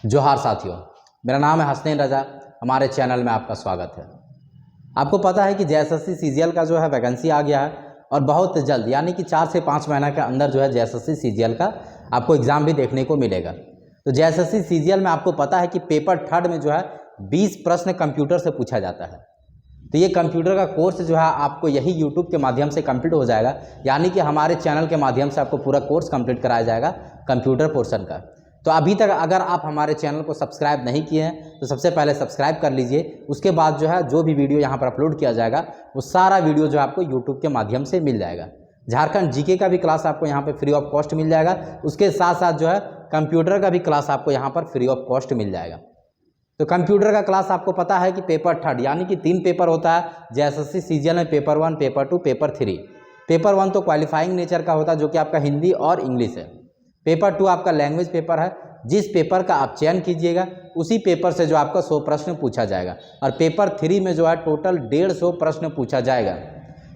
जोहार साथियों, मेरा नाम है हसनैन रजा। हमारे चैनल में आपका स्वागत है। आपको पता है कि जेएसएससी सीजीएल का जो है वैकेंसी आ गया है और बहुत जल्द यानी कि 4 से 5 महीना के अंदर जो है जेएसएससी सीजीएल का आपको एग्ज़ाम भी देखने को मिलेगा। तो जेएसएससी सीजीएल में आपको पता है कि पेपर थर्ड में जो है 20 प्रश्न कंप्यूटर से पूछा जाता है। तो ये कंप्यूटर का कोर्स जो है आपको यही यूट्यूब के माध्यम से कंप्लीट हो जाएगा, यानी कि हमारे चैनल के माध्यम से आपको पूरा कोर्स कंप्लीट कराया जाएगा कंप्यूटर पोर्शन का। तो अभी तक अगर आप हमारे चैनल को सब्सक्राइब नहीं किए हैं तो सबसे पहले सब्सक्राइब कर लीजिए। उसके बाद जो है जो भी वीडियो यहाँ पर अपलोड किया जाएगा वो सारा वीडियो जो आपको यूट्यूब के माध्यम से मिल जाएगा। झारखंड जीके का भी क्लास आपको यहाँ पर फ्री ऑफ कॉस्ट मिल जाएगा। उसके साथ साथ जो है कंप्यूटर का भी क्लास आपको यहाँ पर फ्री ऑफ कॉस्ट मिल जाएगा। तो कंप्यूटर का क्लास आपको पता है कि पेपर थर्ड यानी कि 3 पेपर होता है जेएसएससी सीजीएल में, पेपर 1, पेपर 2, पेपर 3। पेपर 1 तो क्वालिफाइंग नेचर का होता है जो कि आपका हिंदी और इंग्लिश है। पेपर 2 आपका लैंग्वेज पेपर है। जिस पेपर का आप चयन कीजिएगा उसी पेपर से जो आपका 100 प्रश्न पूछा जाएगा। और पेपर 3 में जो है टोटल 150 प्रश्न पूछा जाएगा,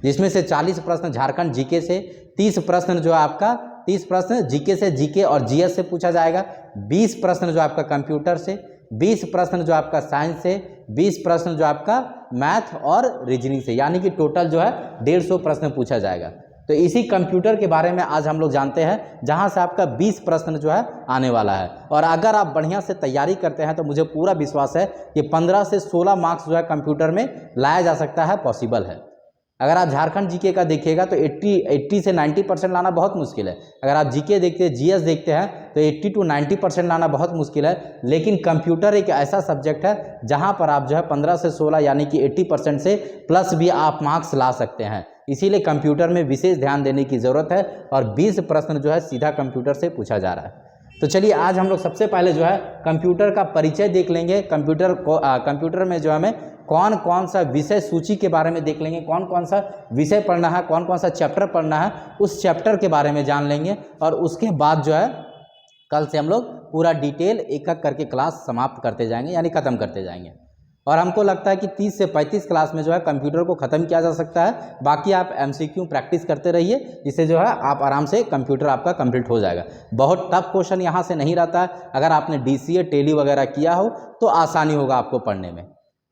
जिसमें से 40 प्रश्न झारखंड जीके से, 30 प्रश्न जो आपका 30 प्रश्न जीके से, जीके और जीएस से पूछा जाएगा, 20 प्रश्न जो आपका कंप्यूटर से, 20 प्रश्न जो आपका साइंस से, 20 प्रश्न जो आपका मैथ और रीजनिंग से, यानी कि टोटल जो है 150 प्रश्न पूछा जाएगा। तो इसी कंप्यूटर के बारे में आज हम लोग जानते हैं, जहां से आपका 20 प्रश्न जो है आने वाला है। और अगर आप बढ़िया से तैयारी करते हैं तो मुझे पूरा विश्वास है कि 15 से 16 मार्क्स जो है कंप्यूटर में लाया जा सकता है, पॉसिबल है। अगर आप झारखंड जीके का देखिएगा तो 80 से 90% लाना बहुत मुश्किल है। अगर आप जीके देखते हैं, जीएस देखते हैं तो 80 to 90% लाना बहुत मुश्किल है। लेकिन कंप्यूटर एक ऐसा सब्जेक्ट है जहां पर आप जो है 15 से 16 यानी कि 80% से प्लस भी आप मार्क्स ला सकते हैं। इसीलिए कंप्यूटर में विशेष ध्यान देने की ज़रूरत है और 20 प्रश्न जो है सीधा कंप्यूटर से पूछा जा रहा है। तो चलिए आज हम लोग सबसे पहले जो है कंप्यूटर का परिचय देख लेंगे। कंप्यूटर में जो हमें कौन कौन सा विषय सूची के बारे में देख लेंगे, कौन कौन सा विषय पढ़ना है, कौन कौन सा चैप्टर पढ़ना है, उस चैप्टर के बारे में जान लेंगे। और उसके बाद जो है कल से हम लोग पूरा डिटेल एक एक करके क्लास समाप्त करते जाएंगे, यानी ख़त्म करते जाएंगे। और हमको लगता है कि 30 से 35 क्लास में जो है कंप्यूटर को ख़त्म किया जा सकता है। बाकी आप एमसीक्यू प्रैक्टिस करते रहिए, जिससे जो है आप आराम से कंप्यूटर आपका कंप्लीट हो जाएगा। बहुत टफ क्वेश्चन यहाँ से नहीं रहता है। अगर आपने डीसीए टेली वगैरह किया हो तो आसानी होगा आपको पढ़ने में।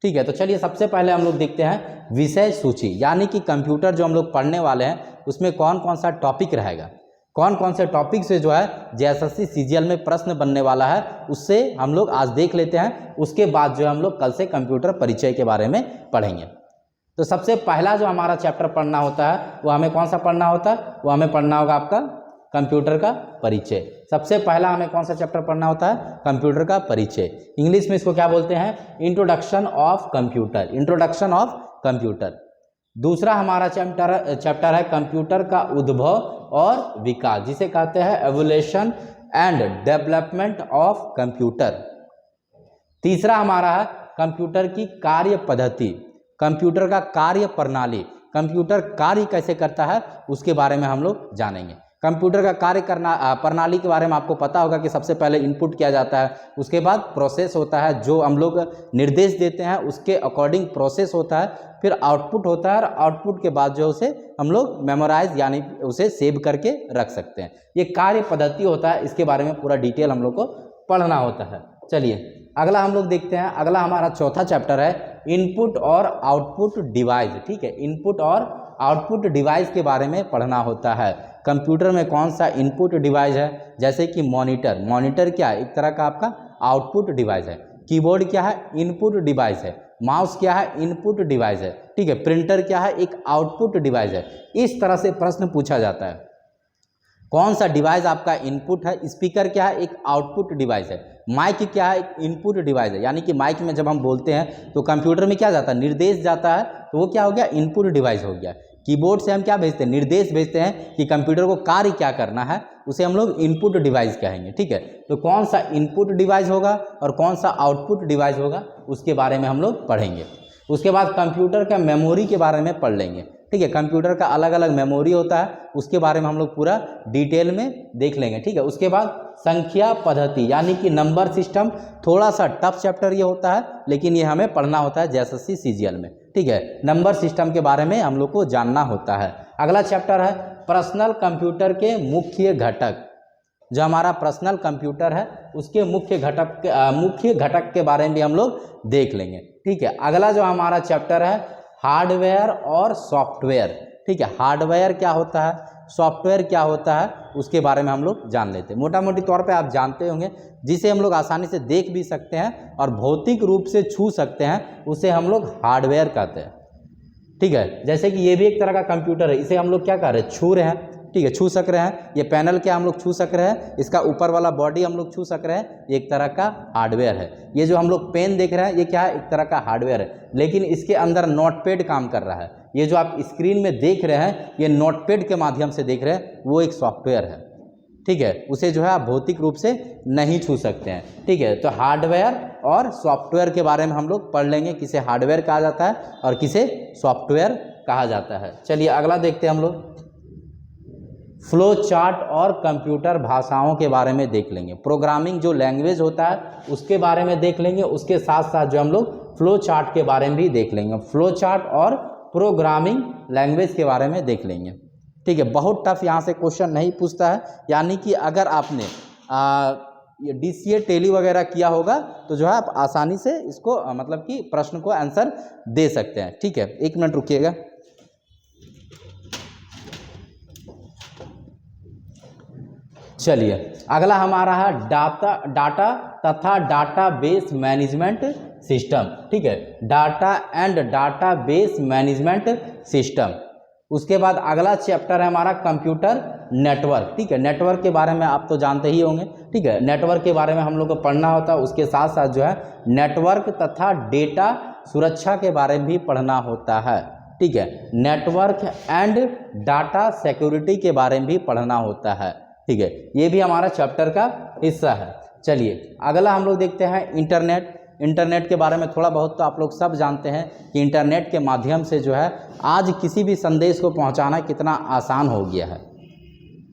ठीक है, तो चलिए सबसे पहले हम लोग देखते हैं विषय सूची, यानी कि कंप्यूटर जो हम लोग पढ़ने वाले हैं उसमें कौन कौन सा टॉपिक रहेगा, कौन कौन से टॉपिक से जो है जेएसएससी सीजीएल में प्रश्न बनने वाला है, उससे हम लोग आज देख लेते हैं। उसके बाद जो है हम लोग कल से कंप्यूटर परिचय के बारे में पढ़ेंगे। तो सबसे पहला जो हमारा चैप्टर पढ़ना होता है वो हमें कौन सा पढ़ना होता है, वो हमें पढ़ना होगा आपका कंप्यूटर का परिचय। सबसे पहला हमें कौन सा चैप्टर पढ़ना होता है, कंप्यूटर का परिचय। इंग्लिश में इसको क्या बोलते हैं, introduction of computer, introduction of computer. दूसरा हमारा चैप्टर है कंप्यूटर का उद्भव और विकास, जिसे कहते हैं evolution and development of computer. तीसरा हमारा है कंप्यूटर की कार्य पद्धति, कंप्यूटर का कार्य प्रणाली, कंप्यूटर कार्य कैसे करता है उसके बारे में हम लोग जानेंगे। कंप्यूटर का कार्य करना प्रणाली के बारे में आपको पता होगा कि सबसे पहले इनपुट किया जाता है, उसके बाद प्रोसेस होता है, जो हम लोग निर्देश देते हैं उसके अकॉर्डिंग प्रोसेस होता है, फिर आउटपुट होता है और आउटपुट के बाद जो उसे हम लोग मेमोराइज यानी उसे सेव करके रख सकते हैं। ये कार्य पद्धति होता है, इसके बारे में पूरा डिटेल हम लोग को पढ़ना होता है। चलिए अगला हम लोग देखते हैं। अगला हमारा चौथा चैप्टर है इनपुट और आउटपुट डिवाइस। ठीक है, इनपुट और आउटपुट डिवाइस के बारे में पढ़ना होता है। कंप्यूटर में कौन सा इनपुट डिवाइस है, जैसे कि मॉनिटर, मॉनिटर क्या है, एक तरह का आपका आउटपुट डिवाइस है। कीबोर्ड क्या है, इनपुट डिवाइस है। माउस क्या है, इनपुट डिवाइस है। ठीक है, प्रिंटर क्या है, एक आउटपुट डिवाइस है। इस तरह से प्रश्न पूछा जाता है। कौन सा डिवाइस आपका इनपुट है, स्पीकर क्या है, एक आउटपुट डिवाइस है। माइक क्या है, एक इनपुट डिवाइस है, यानी कि माइक में जब हम बोलते हैं तो कंप्यूटर में क्या जाता है, निर्देश जाता है, तो वो क्या हो गया, इनपुट डिवाइस हो गया। कीबोर्ड से हम क्या भेजते हैं, निर्देश भेजते हैं कि कंप्यूटर को कार्य क्या करना है, उसे हम लोग इनपुट डिवाइस कहेंगे। ठीक है, तो कौन सा इनपुट डिवाइस होगा और कौन सा आउटपुट डिवाइस होगा उसके बारे में हम लोग पढ़ेंगे। उसके बाद कंप्यूटर का मेमोरी के बारे में पढ़ लेंगे। ठीक है, कंप्यूटर का अलग अलग मेमोरी होता है, उसके बारे में हम लोग पूरा डिटेल में देख लेंगे। ठीक है, उसके बाद संख्या पद्धति यानी कि नंबर सिस्टम, थोड़ा सा टफ चैप्टर ये होता है, लेकिन ये हमें पढ़ना होता है जेएसएससी सीजीएल में। ठीक है, नंबर सिस्टम के बारे में हम लोग को जानना होता है। अगला चैप्टर है पर्सनल कंप्यूटर के मुख्य घटक। जो हमारा पर्सनल कंप्यूटर है उसके मुख्य घटक के बारे में भी हम लोग देख लेंगे। ठीक है, अगला जो हमारा चैप्टर है हार्डवेयर और सॉफ्टवेयर। ठीक है, हार्डवेयर क्या होता है, सॉफ्टवेयर क्या होता है, उसके बारे में हम लोग जान लेते हैं। मोटा मोटी तौर पे आप जानते होंगे, जिसे हम लोग आसानी से देख भी सकते हैं और भौतिक रूप से छू सकते हैं, उसे हम लोग हार्डवेयर कहते हैं। ठीक है, जैसे कि ये भी एक तरह का कंप्यूटर है, इसे हम लोग क्या कर रहे हैं, छू रहे हैं। ठीक है, छू सक रहे हैं, ये पैनल क्या हम लोग छू सक रहे हैं, इसका ऊपर वाला बॉडी हम लोग छू सक रहे हैं, ये एक तरह का हार्डवेयर है। ये जो हम लोग पेन देख रहे हैं, ये क्या है, एक तरह का हार्डवेयर है, लेकिन इसके अंदर नोटपैड काम कर रहा है। ये जो आप स्क्रीन में देख रहे हैं, ये नोटपैड के माध्यम से देख रहे हैं, वो एक सॉफ्टवेयर है। ठीक है, उसे जो है आप भौतिक रूप से नहीं छू सकते हैं। ठीक है, तो हार्डवेयर और सॉफ्टवेयर के बारे में हम लोग पढ़ लेंगे, किसे हार्डवेयर कहा जाता है और किसे सॉफ्टवेयर कहा जाता है। चलिए अगला देखते हैं हम लोग, फ्लो चार्ट और कंप्यूटर भाषाओं के बारे में देख लेंगे। प्रोग्रामिंग जो लैंग्वेज होता है उसके बारे में देख लेंगे, उसके साथ साथ जो हम लोग फ्लो चार्ट के बारे में भी देख लेंगे। फ्लो चार्ट और प्रोग्रामिंग लैंग्वेज के बारे में देख लेंगे। ठीक है, बहुत टफ यहाँ से क्वेश्चन नहीं पूछता है, यानी कि अगर आपने ये DCA टेली वगैरह किया होगा तो जो है आप आसानी से इसको मतलब कि प्रश्न को आंसर दे सकते हैं। ठीक है, एक मिनट रुकिएगा। चलिए अगला हमारा है डाटा तथा डाटाबेस मैनेजमेंट सिस्टम। ठीक है, data and database management system. उसके बाद अगला चैप्टर है हमारा कंप्यूटर नेटवर्क। ठीक है, नेटवर्क के बारे में आप तो जानते ही होंगे। ठीक है, नेटवर्क के बारे में हम लोग को पढ़ना होता है, उसके साथ साथ जो है नेटवर्क तथा डेटा सुरक्षा के बारे में भी पढ़ना होता है। ठीक है, नेटवर्क एंड डाटा सिक्योरिटी के बारे में भी पढ़ना होता है। ठीक है, ये भी हमारा चैप्टर का हिस्सा है। चलिए अगला हम लोग देखते हैं इंटरनेट। इंटरनेट के बारे में थोड़ा बहुत तो आप लोग सब जानते हैं कि इंटरनेट के माध्यम से जो है आज किसी भी संदेश को पहुंचाना कितना आसान हो गया है।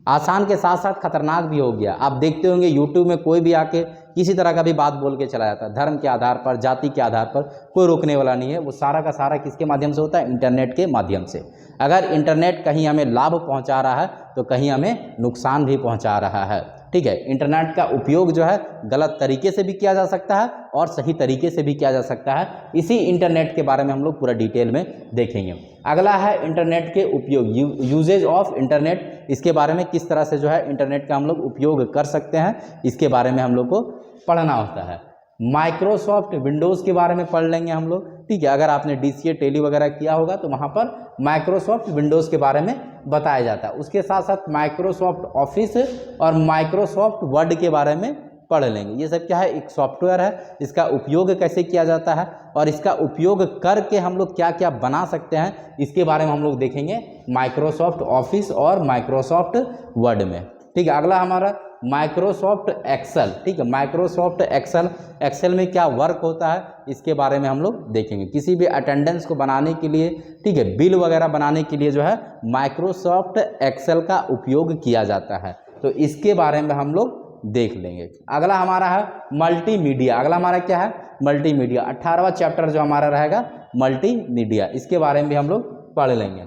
आसान के साथ साथ खतरनाक भी हो गया। आप देखते होंगे यूट्यूब में कोई भी आके किसी तरह का भी बात बोल के चला जाता है, धर्म के आधार पर, जाति के आधार पर, कोई रोकने वाला नहीं है। वो सारा का सारा किसके माध्यम से होता है, इंटरनेट के माध्यम से। अगर इंटरनेट कहीं हमें लाभ पहुंचा रहा है तो कहीं हमें नुकसान भी पहुंचा रहा है। ठीक है, इंटरनेट का उपयोग जो है गलत तरीके से भी किया जा सकता है और सही तरीके से भी किया जा सकता है। इसी इंटरनेट के बारे में हम लोग पूरा डिटेल में देखेंगे। अगला है इंटरनेट के उपयोग, यूजेज ऑफ इंटरनेट। इसके बारे में किस तरह से जो है इंटरनेट का हम लोग उपयोग कर सकते हैं, इसके बारे में हम लोग को पढ़ना होता है। माइक्रोसॉफ्ट विंडोज़ के बारे में पढ़ लेंगे हम लोग। ठीक है, अगर आपने DCA टेली वगैरह किया होगा तो वहाँ पर माइक्रोसॉफ्ट विंडोज़ के बारे में बताया जाता है। उसके साथ साथ माइक्रोसॉफ्ट ऑफिस और माइक्रोसॉफ्ट वर्ड के बारे में पढ़ लेंगे। ये सब क्या है, एक सॉफ्टवेयर है, इसका उपयोग कैसे किया जाता है और इसका उपयोग करके हम लोग क्या क्या बना सकते हैं, इसके बारे में हम लोग देखेंगे माइक्रोसॉफ्ट ऑफिस और माइक्रोसॉफ्ट वर्ड में। ठीक है, अगला हमारा माइक्रोसॉफ्ट एक्सेल। ठीक है, माइक्रोसॉफ्ट एक्सेल में क्या वर्क होता है, इसके बारे में हम लोग देखेंगे। किसी भी अटेंडेंस को बनाने के लिए, ठीक है, बिल वगैरह बनाने के लिए जो है माइक्रोसॉफ्ट एक्सेल का उपयोग किया जाता है, तो इसके बारे में हम लोग देख लेंगे। अगला हमारा है मल्टीमीडिया। अगला हमारा क्या है, मल्टीमीडिया। 18वां चैप्टर जो हमारा रहेगा मल्टीमीडिया, इसके बारे में भी हम लोग पढ़ लेंगे।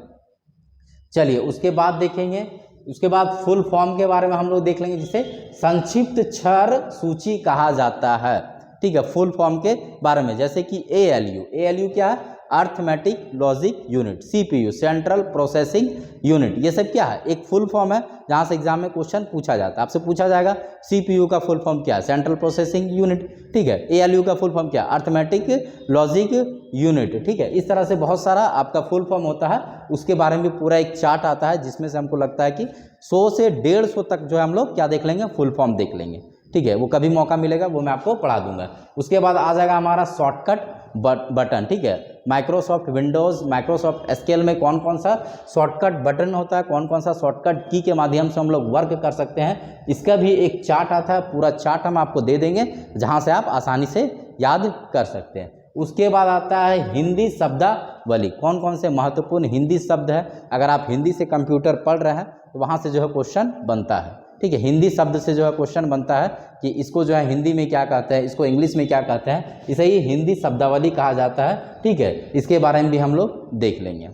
चलिए उसके बाद देखेंगे, उसके बाद फुल फॉर्म के बारे में हम लोग देख लेंगे, जिसे संक्षिप्त क्षर सूची कहा जाता है। ठीक है, फुल फॉर्म के बारे में, जैसे कि ALU क्या है, arithmetic logic unit. CPU central processing unit. ये सब क्या है, एक फुल फॉर्म है जहाँ से एग्जाम में क्वेश्चन पूछा जाता है। आपसे पूछा जाएगा CPU का फुल फॉर्म क्या है, सेंट्रल प्रोसेसिंग यूनिट। ठीक है, ALU का फुल फॉर्म क्या है, अर्थमेटिक लॉजिक यूनिट। ठीक है, इस तरह से बहुत सारा आपका फुल फॉर्म होता है। उसके बारे में पूरा एक चार्ट आता है, जिसमें से हमको लगता है कि 100 से 150 तक जो है हम लोग क्या देख लेंगे, फुल फॉर्म देख लेंगे। ठीक है, वो कभी मौका मिलेगा वो मैं आपको पढ़ा दूंगा। उसके बाद आ जाएगा हमारा शॉर्टकट बटन। ठीक है, माइक्रोसॉफ्ट विंडोज़, माइक्रोसॉफ्ट SQL में कौन कौन सा शॉर्टकट बटन होता है, कौन कौन सा शॉर्टकट की के माध्यम से हम लोग वर्क कर सकते हैं, इसका भी एक चार्ट आता है। पूरा चार्ट हम आपको दे देंगे, जहां से आप आसानी से याद कर सकते हैं। उसके बाद आता है हिंदी शब्दावली। कौन कौन से महत्वपूर्ण हिंदी शब्द है, अगर आप हिंदी से कंप्यूटर पढ़ रहे हैं तो वहाँ से जो है क्वेश्चन बनता है। ठीक है, हिंदी शब्द से जो है क्वेश्चन बनता है कि इसको जो है हिंदी में क्या कहते हैं, इसको इंग्लिश में क्या कहते हैं, इसे ही हिंदी शब्दावली कहा जाता है। ठीक है, इसके बारे में भी हम लोग देख लेंगे।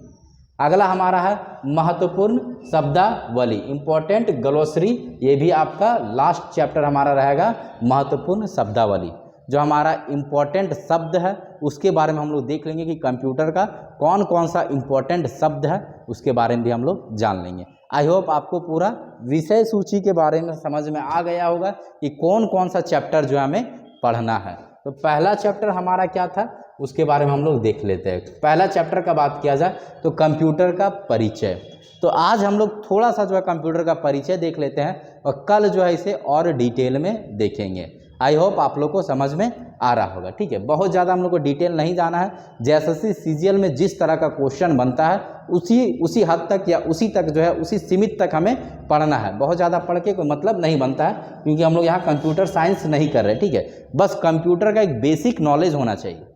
अगला हमारा है महत्वपूर्ण शब्दावली, इंपॉर्टेंट ग्लोसरी। ये भी आपका लास्ट चैप्टर हमारा रहेगा, महत्वपूर्ण शब्दावली। जो हमारा इम्पोर्टेंट शब्द है उसके बारे में हम लोग देख लेंगे कि कंप्यूटर का कौन कौन सा इम्पोर्टेंट शब्द है उसके बारे में भी हम लोग जान लेंगे। आई होप आपको पूरा विषय सूची के बारे में समझ में आ गया होगा कि कौन कौन सा चैप्टर जो हमें पढ़ना है। तो पहला चैप्टर हमारा क्या था उसके बारे में हम लोग देख लेते हैं। पहला चैप्टर का बात किया जाए तो कंप्यूटर का परिचय। तो आज हम लोग थोड़ा सा जो है कंप्यूटर का परिचय देख लेते हैं और कल जो है इसे और डिटेल में देखेंगे। आई होप आप लोग को समझ में आ रहा होगा, ठीक है। बहुत ज़्यादा हम लोग को डिटेल नहीं जाना है। जैसे सीजीएल में जिस तरह का क्वेश्चन बनता है उसी हद तक या उसी तक जो है उसी सीमित तक हमें पढ़ना है। बहुत ज़्यादा पढ़ के कोई मतलब नहीं बनता है, क्योंकि हम लोग यहाँ कंप्यूटर साइंस नहीं कर रहे, ठीक है। बस कंप्यूटर का एक बेसिक नॉलेज होना चाहिए।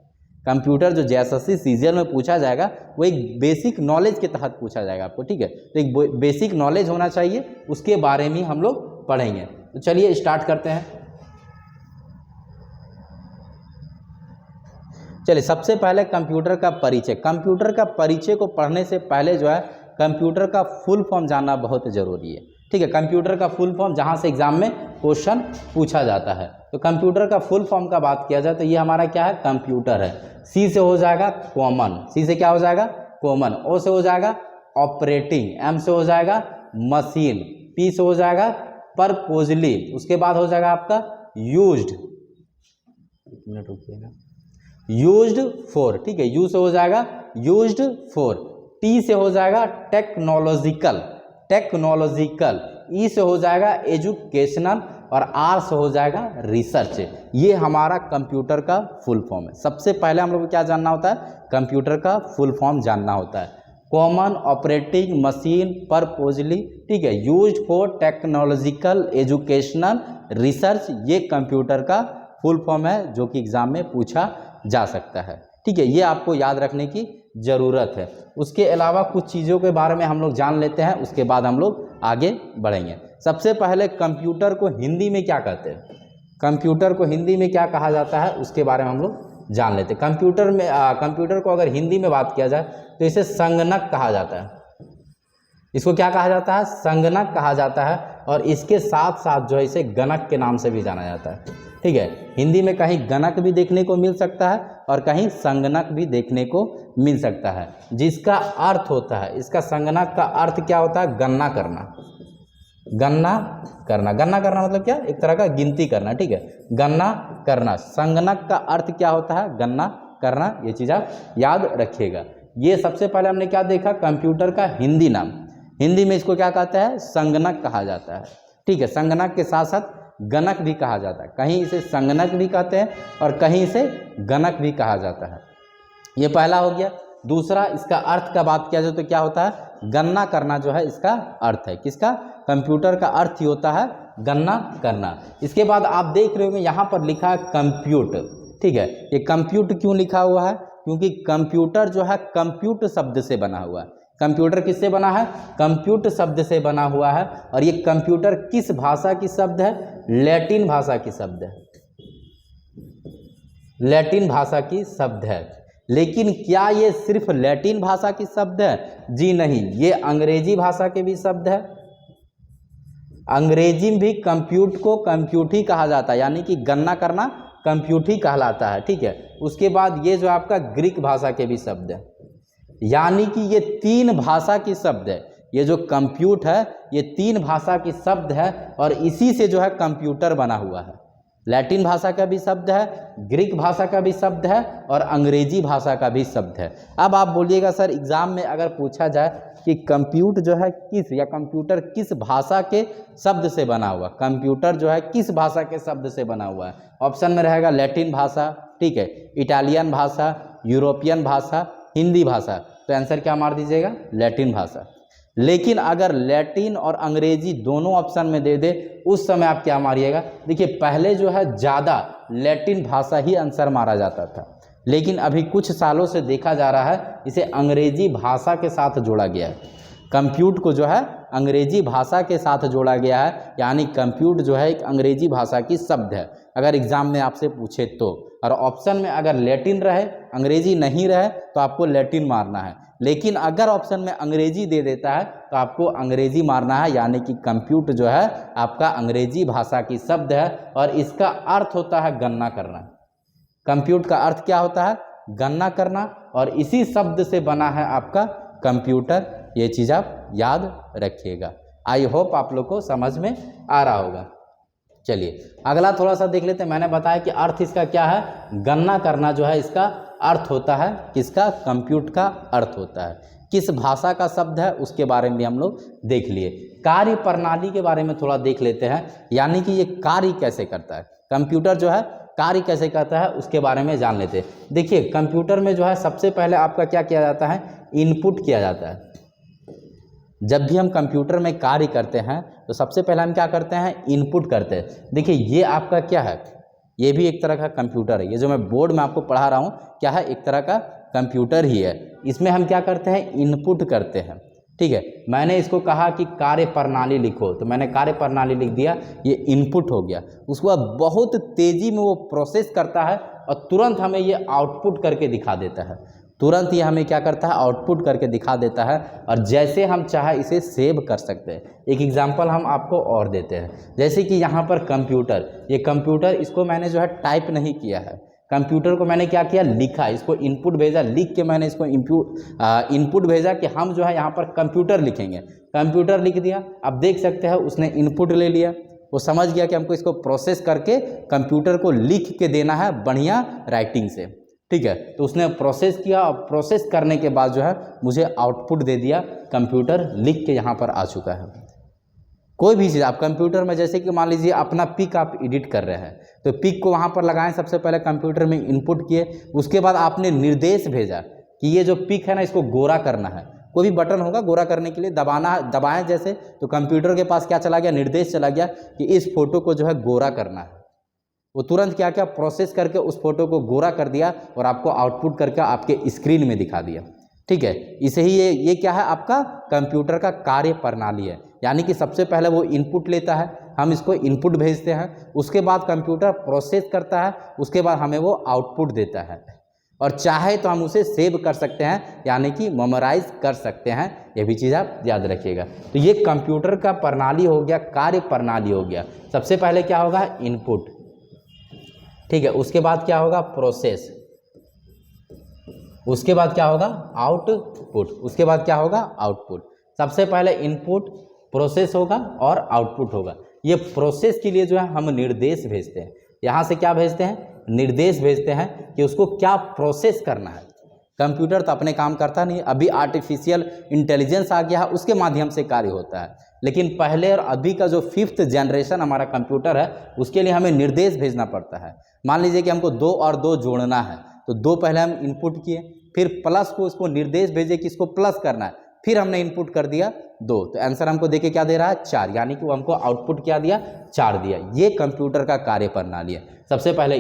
कंप्यूटर जो जैसे सीजीएल में पूछा जाएगा वो एक बेसिक नॉलेज के तहत पूछा जाएगा आपको, ठीक है। तो एक बेसिक नॉलेज होना चाहिए, उसके बारे में हम लोग पढ़ेंगे। तो चलिए स्टार्ट करते हैं। चलिए सबसे पहले कंप्यूटर का परिचय। कंप्यूटर का परिचय को पढ़ने से पहले जो है कंप्यूटर का फुल फॉर्म जानना बहुत ज़रूरी है, ठीक है। कंप्यूटर का फुल फॉर्म जहाँ से एग्जाम में क्वेश्चन पूछा जाता है। तो कंप्यूटर का फुल फॉर्म का बात किया जाए तो ये हमारा क्या है, कंप्यूटर है। सी से हो जाएगा कॉमन, सी से क्या हो जाएगा कॉमन, ओ से हो जाएगा ऑपरेटिंग, एम से हो जाएगा मशीन, पी से हो जाएगा परपोजली, उसके बाद हो जाएगा आपका यूज्ड, एक मिनट रुकिएगा, यूज्ड फॉर, ठीक है। यू से हो जाएगा यूज्ड फॉर, टी से हो जाएगा टेक्नोलॉजिकल, टेक्नोलॉजिकल, ई से हो जाएगा एजुकेशनल और आर से हो जाएगा रिसर्च। ये हमारा कंप्यूटर का फुल फॉर्म है। सबसे पहले हम लोग को क्या जानना होता है, कंप्यूटर का फुल फॉर्म जानना होता है। कॉमन, ऑपरेटिंग, मशीन, परपोजली, ठीक है, used for, technological, educational, research, ये कंप्यूटर का फुल फॉर्म है जो कि एग्जाम में पूछा जा सकता है, ठीक है। ये आपको याद रखने की ज़रूरत है। उसके अलावा कुछ चीज़ों के बारे में हम लोग जान लेते हैं, उसके बाद हम लोग आगे बढ़ेंगे। सबसे पहले कंप्यूटर को हिंदी में क्या कहते हैं, कंप्यूटर को हिंदी में क्या कहा जाता है उसके बारे में हम लोग जान लेते हैं। कंप्यूटर को अगर हिंदी में बात किया जाए तो इसे संगणक कहा जाता है। इसको क्या कहा जाता है, संगणक कहा जाता है। और इसके साथ साथ जो है इसे गणक के नाम से भी जाना जाता है, ठीक है। हिंदी में कहीं गणक भी देखने को मिल सकता है और कहीं संगणक भी देखने को मिल सकता है, जिसका अर्थ होता है, इसका संगणक का अर्थ क्या होता है, गणना करना, गणना करना। गणना करना मतलब क्या, एक तरह का गिनती करना, ठीक है, गणना करना। संगणक का अर्थ क्या होता है, गणना करना। ये चीज़ आप याद रखिएगा। ये सबसे पहले हमने क्या देखा, कंप्यूटर का हिंदी नाम, हिंदी में इसको क्या कहता है, संगणक कहा जाता है, ठीक है। संगणक के साथ साथ गणक भी कहा जाता है, कहीं इसे संगणक भी कहते हैं और कहीं इसे गणक भी कहा जाता है। ये पहला हो गया। दूसरा, इसका अर्थ का बात किया जाए तो क्या होता है, गणना करना जो है इसका अर्थ है, किसका, कंप्यूटर का अर्थ ही होता है गणना करना। इसके बाद आप देख रहे होंगे यहाँ पर लिखा है कंप्यूट, ठीक है। ये कंप्यूट क्यों लिखा हुआ है, क्योंकि कंप्यूटर जो है कंप्यूट शब्द से बना हुआ है। कंप्यूटर किससे बना है, कंप्यूट शब्द से बना हुआ है। और ये कंप्यूटर किस भाषा की शब्द है, लैटिन भाषा की शब्द है, लैटिन भाषा की शब्द है। लेकिन क्या ये सिर्फ लैटिन भाषा की शब्द है, जी नहीं, ये अंग्रेजी भाषा के भी शब्द है। अंग्रेजी में भी कंप्यूट को कंप्यूट ही कहा जाता है, यानी कि गणना करना कंप्यूट ही कहलाता है, ठीक है। उसके बाद ये जो आपका ग्रीक भाषा के भी शब्द है, यानी कि ये 3 भाषा की शब्द है। ये जो कंप्यूट है ये 3 भाषा की शब्द है और इसी से जो है कंप्यूटर बना हुआ है। लैटिन भाषा का भी शब्द है, ग्रीक भाषा का भी शब्द है और अंग्रेजी भाषा का भी शब्द है। अब आप बोलिएगा सर एग्जाम में अगर पूछा जाए कि कंप्यूट जो है किस या कंप्यूटर किस भाषा के शब्द से बना हुआ, कंप्यूटर जो है किस भाषा के शब्द से बना हुआ है, ऑप्शन में रहेगा लैटिन भाषा, ठीक है, इटालियन भाषा, यूरोपियन भाषा, हिंदी भाषा। तो आंसर क्या मार दीजिएगा, लैटिन भाषा। लेकिन अगर लैटिन और अंग्रेजी दोनों ऑप्शन में दे दे उस समय आप क्या मारिएगा, देखिए पहले जो है ज़्यादा लैटिन भाषा ही आंसर मारा जाता था, लेकिन अभी कुछ सालों से देखा जा रहा है इसे अंग्रेजी भाषा के साथ जोड़ा गया है। कंप्यूट को जो है अंग्रेजी भाषा के साथ जोड़ा गया है, यानी कंप्यूट जो है एक अंग्रेजी भाषा की शब्द है। अगर एग्जाम में आपसे पूछे तो और ऑप्शन में अगर लैटिन रहे, अंग्रेजी नहीं रहे तो आपको लैटिन मारना है। लेकिन अगर ऑप्शन में अंग्रेजी दे देता है तो आपको अंग्रेजी मारना है, यानी कि कंप्यूट जो है आपका अंग्रेजी भाषा की शब्द है और इसका अर्थ होता है गणना करना। कंप्यूट का अर्थ क्या होता है? गणना करना, और इसी शब्द से बना है आपका कंप्यूटर। ये चीज़ आप याद रखिएगा। आई होप आप लोग को समझ में आ रहा होगा। चलिए अगला थोड़ा सा देख लेते हैं। मैंने बताया कि अर्थ इसका क्या है? गणना करना जो है इसका अर्थ होता है किसका? कंप्यूट का अर्थ होता है। किस भाषा का शब्द है उसके बारे में हम लोग देख लिए। कार्य प्रणाली के बारे में थोड़ा देख लेते हैं, यानी कि ये कार्य कैसे करता है, कंप्यूटर जो है कार्य कैसे करता है उसके बारे में जान लेते हैं। देखिए कंप्यूटर में जो है सबसे पहले आपका क्या किया जाता है? इनपुट किया जाता है। जब भी हम कंप्यूटर में कार्य करते हैं तो सबसे पहले हम क्या करते हैं? इनपुट करते हैं। देखिए ये आपका क्या है? ये भी एक तरह का कंप्यूटर है। ये जो मैं बोर्ड में आपको पढ़ा रहा हूँ क्या है? एक तरह का कंप्यूटर ही है। इसमें हम क्या करते हैं? इनपुट करते हैं। ठीक है, मैंने इसको कहा कि कार्य प्रणाली लिखो, तो मैंने कार्य प्रणाली लिख दिया, ये इनपुट हो गया। उसके बाद बहुत तेज़ी में वो प्रोसेस करता है और तुरंत हमें ये आउटपुट करके दिखा देता है। तुरंत ये हमें क्या करता है? आउटपुट करके दिखा देता है, और जैसे हम चाहे इसे सेव कर सकते हैं। एक एग्जांपल हम आपको और देते हैं, जैसे कि यहाँ पर कंप्यूटर, ये कंप्यूटर, इसको मैंने जो है टाइप नहीं किया है, कंप्यूटर को मैंने क्या किया? लिखा। इसको इनपुट भेजा, लिख के मैंने इसको इनपुट भेजा कि हम जो है यहाँ पर कंप्यूटर लिखेंगे। कंप्यूटर लिख दिया। अब देख सकते हैं उसने इनपुट ले लिया, वो समझ गया कि हमको इसको प्रोसेस करके कंप्यूटर को लिख के देना है बढ़िया राइटिंग से। ठीक है, तो उसने प्रोसेस किया और प्रोसेस करने के बाद जो है मुझे आउटपुट दे दिया, कंप्यूटर लिख के यहाँ पर आ चुका है। कोई भी चीज़ आप कंप्यूटर में, जैसे कि मान लीजिए अपना पिक आप एडिट कर रहे हैं, तो पिक को वहाँ पर लगाएं, सबसे पहले कंप्यूटर में इनपुट किए, उसके बाद आपने निर्देश भेजा कि ये जो पिक है ना इसको गोरा करना है। कोई भी बटन होगा गोरा करने के लिए, दबाएं जैसे, तो कंप्यूटर के पास क्या चला गया? निर्देश चला गया कि इस फोटो को जो है गोरा करना है। वो तुरंत क्या क्या प्रोसेस करके उस फोटो को गोरा कर दिया और आपको आउटपुट करके आपके स्क्रीन में दिखा दिया। ठीक है, इसे ही ये क्या है? आपका कंप्यूटर का कार्य प्रणाली है। यानी कि सबसे पहले वो इनपुट लेता है, हम इसको इनपुट भेजते हैं, उसके बाद कंप्यूटर प्रोसेस करता है, उसके बाद हमें वो आउटपुट देता है, और चाहे तो हम उसे सेव कर सकते हैं, यानी कि मेमोराइज कर सकते हैं। ये भी चीज़ आप याद रखिएगा। तो ये कंप्यूटर का प्रणाली हो गया, कार्य प्रणाली हो गया। सबसे पहले क्या होगा? इनपुट। ठीक है, उसके बाद क्या होगा? प्रोसेस। उसके बाद क्या होगा? आउटपुट। उसके बाद क्या होगा? आउटपुट। सबसे पहले इनपुट, प्रोसेस होगा और आउटपुट होगा। ये प्रोसेस के लिए जो है हम निर्देश भेजते हैं। यहाँ से क्या भेजते हैं? निर्देश भेजते हैं कि उसको क्या प्रोसेस करना है। कंप्यूटर तो अपने काम करता नहीं, अभी आर्टिफिशियल इंटेलिजेंस आ गया है, उसके माध्यम से कार्य होता है। लेकिन पहले और अभी का जो 5th जनरेशन हमारा कंप्यूटर है, उसके लिए हमें निर्देश भेजना पड़ता है। मान लीजिए कि हमको 2 और 2 जोड़ना है, तो 2 पहले हम इनपुट किए, फिर प्लस को उसको निर्देश भेजे कि इसको प्लस करना है, फिर हमने इनपुट कर दिया 2, तो आंसर हमको देके क्या दे रहा है? 4, यानी कि वो हमको आउटपुट क्या दिया? 4 दिया। ये कंप्यूटर का कार्य प्रणाली है। सबसे पहले